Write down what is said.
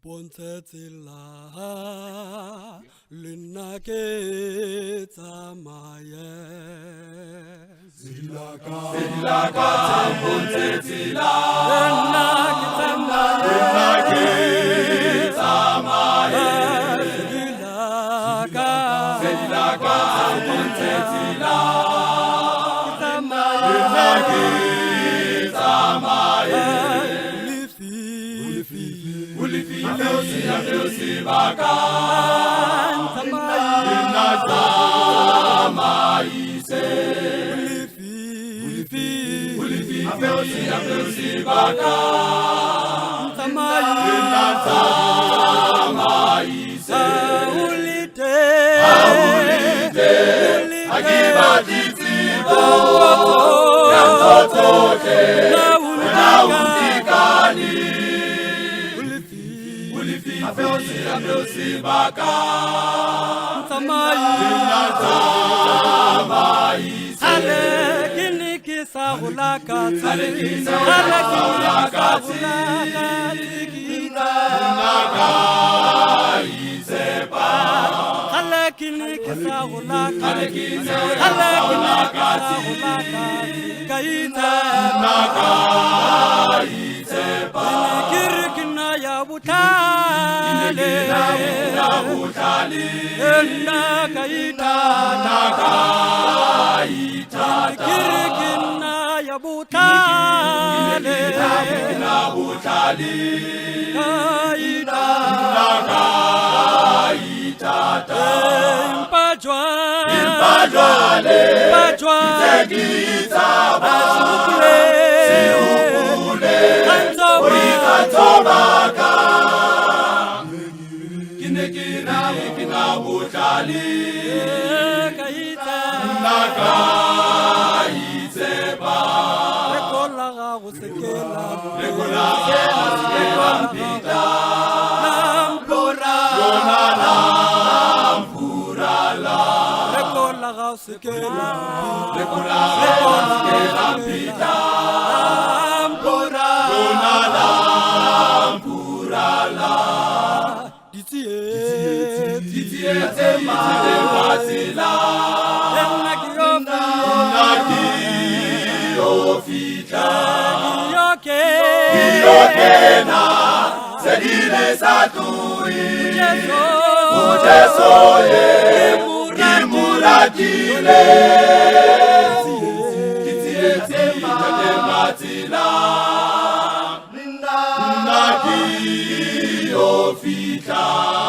Mpontsetsela le nna ke tsamaye Zilaka Mpontsetsela le nna ke tsamaye Zilaka Mpontsetsela Sibaka Natamayise Sibaka Natamayise Ulite Agibatizibo Yantotoke Nautikani Sibaka Natamayise Alekini kisahulaka Alekini Sedile satui Ujesoye Imuratile Kitiete matila Naki ofita